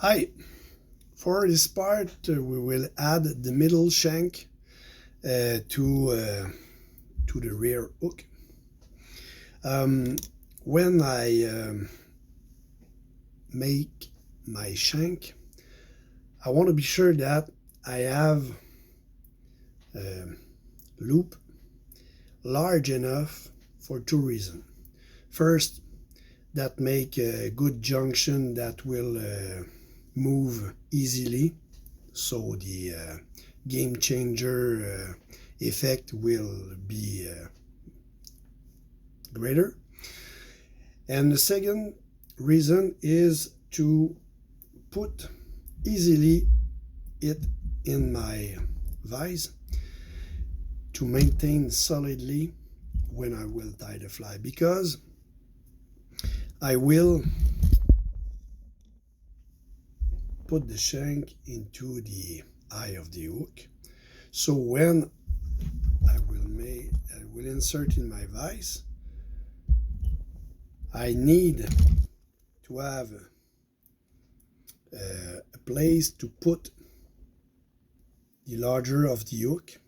Hi, for this part we will add the middle shank to the rear hook. When I make my shank, I want to be sure that I have a loop large enough for two reasons. First, that make a good junction that will move easily, so the game changer effect will be greater. And the second reason is to put easily it in my vise to maintain solidly when I will tie the fly, because I will put the shank into the eye of the hook. So when I will insert in my vise, I need to have a place to put the larger of the hook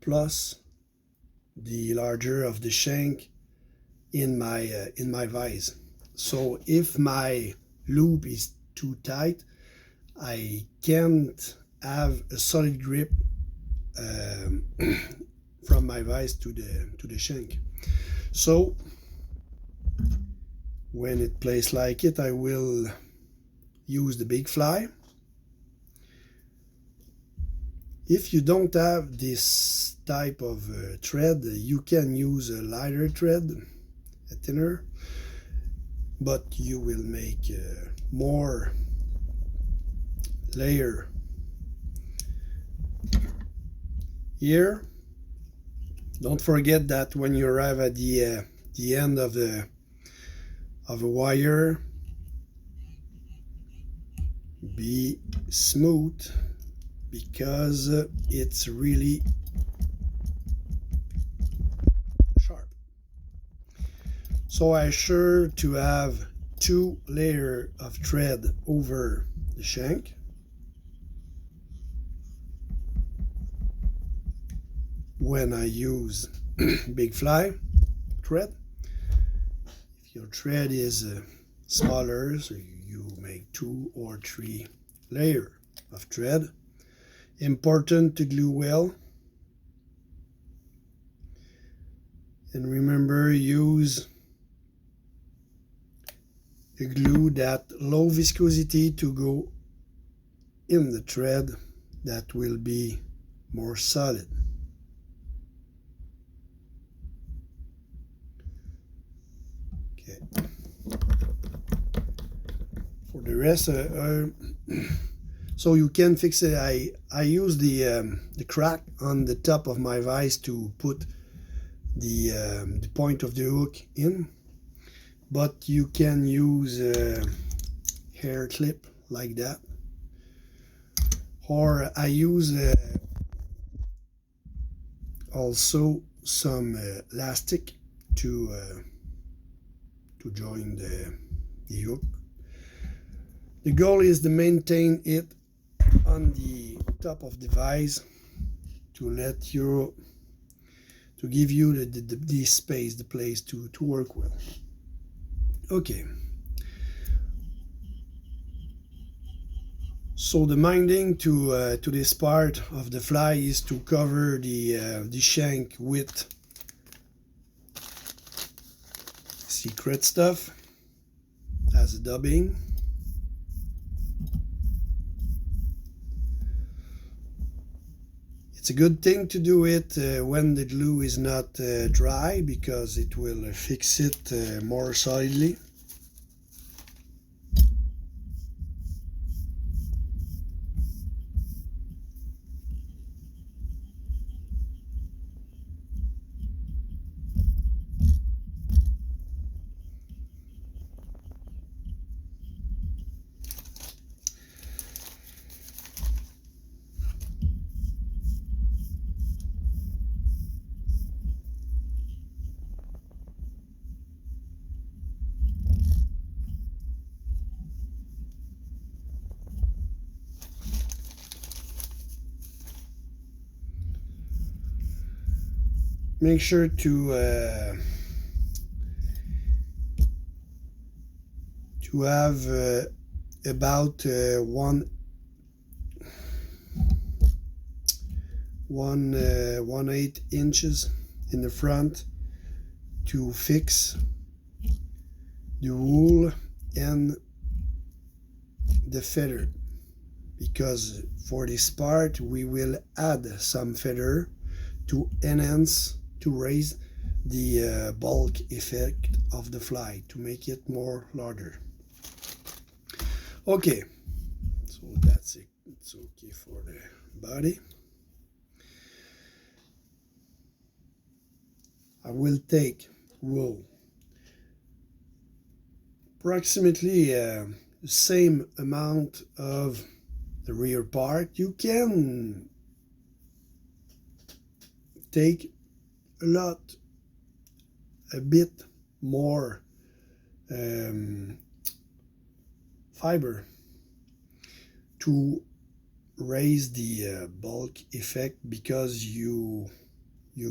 plus the larger of the shank in my vise. So if my loop is too tight, I can't have a solid grip from my vise to the shank. So when it plays like it, I will use the big fly. If you don't have this type of thread, you can use a lighter thread, a thinner, but you will make more layer here. Don't forget that when you arrive at the end of a wire, be smooth, because it's really sharp. So I sure to have two layers of thread over the shank. When I use big fly thread, if your thread is smaller, so you make 2 or 3 layers of thread. Important to glue well, and remember, use a glue that low viscosity to go in the thread, that will be more solid. Okay. For the rest, so you can fix it. I use the crack on the top of my vise to put the point of the hook in, but you can use a hair clip like that, or I use also some elastic to join the hook. The goal is to maintain it on the top of the vise to give you the space, the place to work with. Okay. So the minding to this part of the fly is to cover the shank with secret stuff as a dubbing. It's a good thing to do it when the glue is not dry, because it will fix it more solidly. make sure to have about 1/8 inches in the front to fix the wool and the feather, because for this part we will add some feather to enhance, to raise the bulk effect of the fly, to make it more larger. Okay, so that's it. It's okay for the body. I will take wool, approximately the same amount of the rear part. You can take a bit more fiber to raise the bulk effect, because you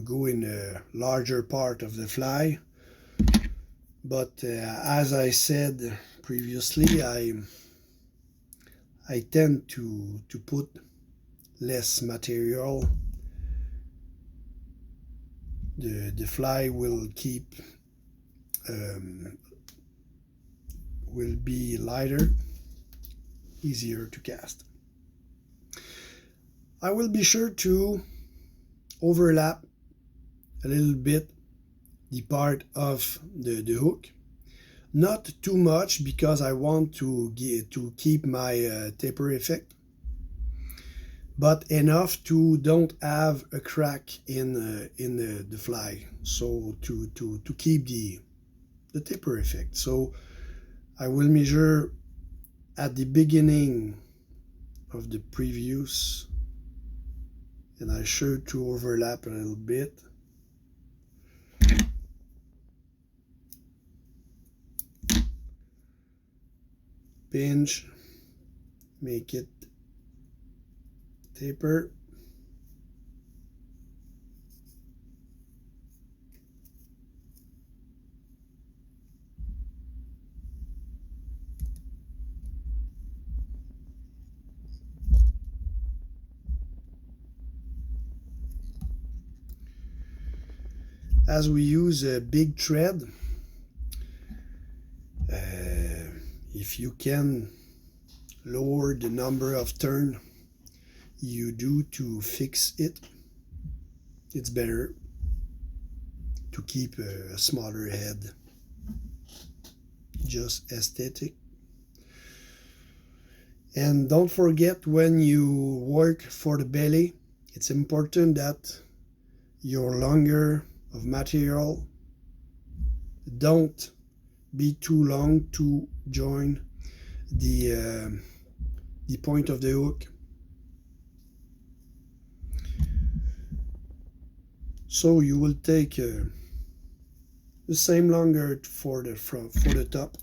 go in a larger part of the fly. But as I said previously, I tend to put less material. The fly will be lighter, easier to cast. I will be sure to overlap a little bit the part of the hook, not too much, because I want to keep my taper effect, but enough to don't have a crack in the fly, so to keep the taper effect. So I will measure at the beginning of the previous, and I sure to overlap a little bit. Pinch, make it taper. As we use a big thread, if you can lower the number of turns you do to fix it, it's better to keep a smaller head, just aesthetic. And don't forget, when you work for the belly, it's important that your longer of material don't be too long to join the point of the hook. So you will take the same longer for the front, for the top.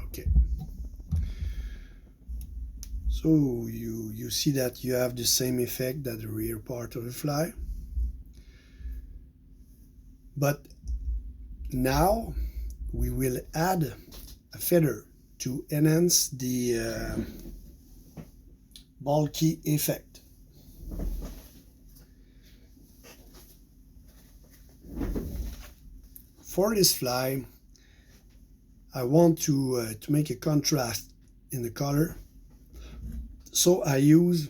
Okay. So you see that you have the same effect that the rear part of the fly. But now we will add a feather to enhance the bulky effect. For this fly, I want to make a contrast in the color, so I use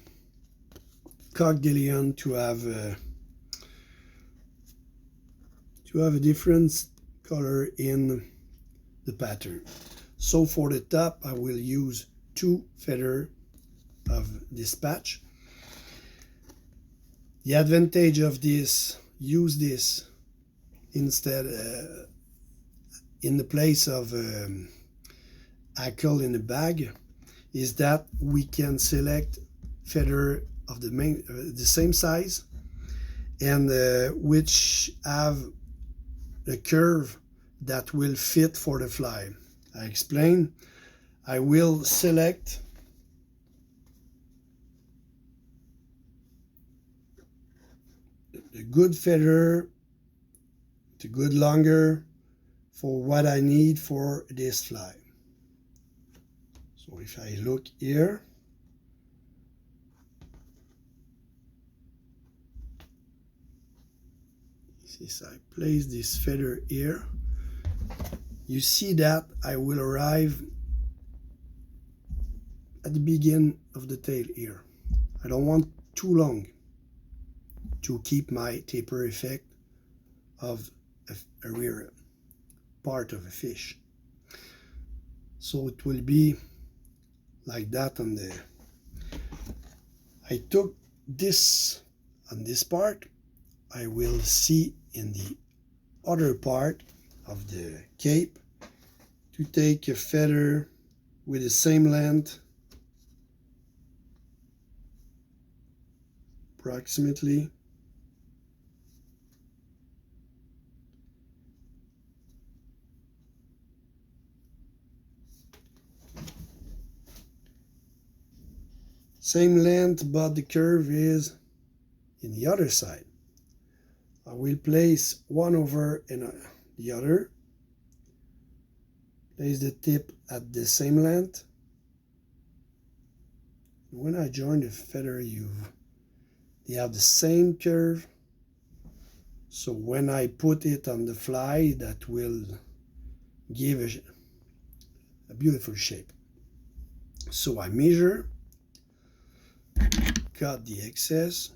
coq-de-lion to have a different color in the pattern. So for the top, I will use 2 feathers of this patch. The advantage of this, use this instead in the place of hackle in a bag, is that we can select feather of the same size and which have a curve that will fit for the fly. I explain. I will select a good feather, the good longer for what I need for this fly. So if I look here, since I place this feather here, you see that I will arrive at the beginning of the tail here. I don't want too long to keep my taper effect of a rear part of a fish. So it will be like that on the. I took this on this part. I will see in the other part of the cape to take a feather with the same length, approximately. Same length, but the curve is in the other side. I will place one over the other. Place the tip at the same length. When I join the feather, they have the same curve. So when I put it on the fly, that will give a beautiful shape. So I measure, cut the excess.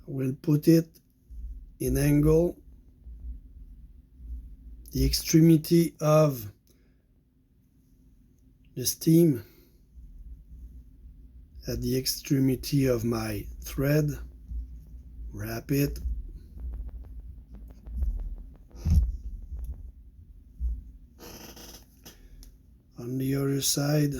I will put it in angle, the extremity of the stem at the extremity of my thread, wrap it, on the other side.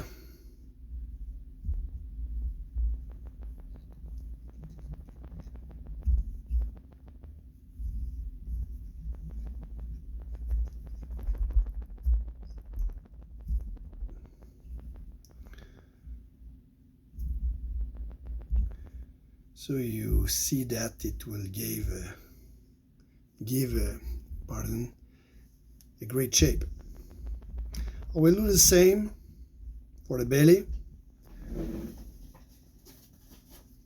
So you see that it will give a great shape. I will do the same for the belly,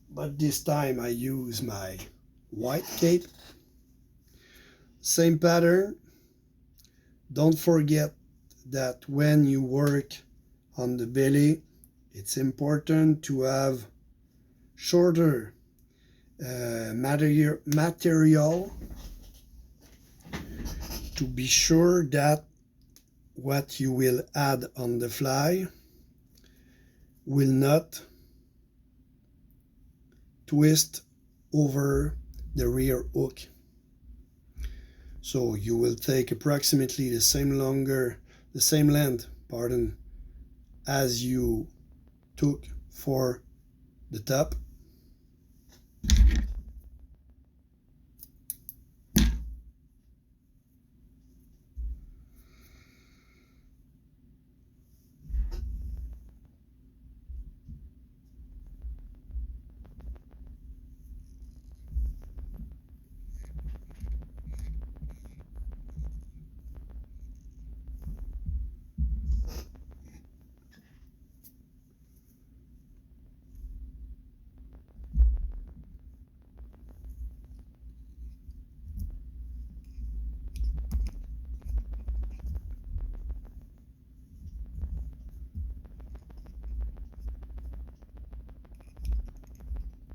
but this time I use my white cape. Same pattern. Don't forget that when you work on the belly, it's important to have shorter material to be sure that what you will add on the fly will not twist over the rear hook. So you will take approximately the same length, as you took for the top.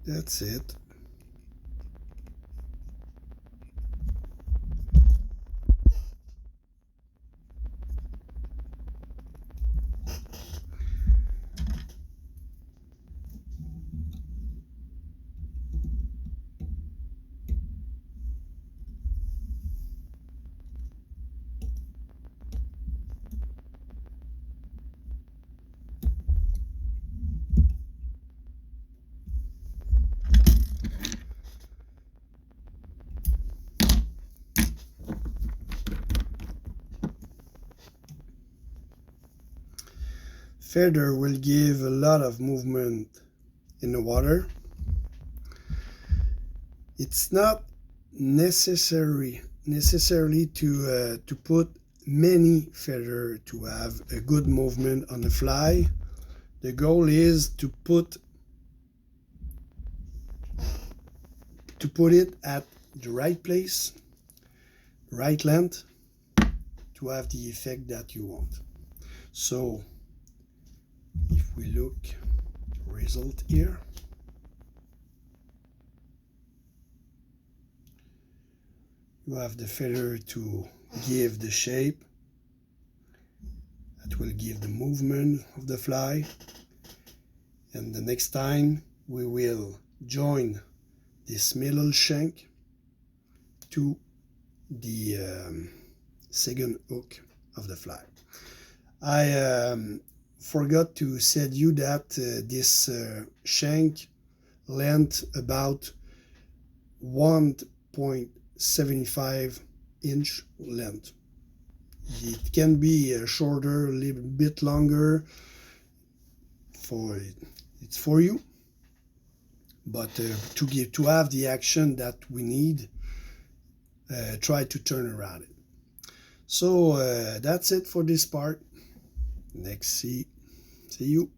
That's it. feather will give a lot of movement in the water. It's not necessarily to put many feather to have a good movement on the fly. The goal is to put it at the right place, right length, to have the effect that you want. So if we look result here, you have the feather to give the shape, that will give the movement of the fly. And the next time we will join this middle shank to the second hook of the fly. I forgot to say you that this shank length about 1.75 inch length. It can be shorter, a little bit longer. It's for you, but to have the action that we need, try to turn around it. So that's it for this part. See you.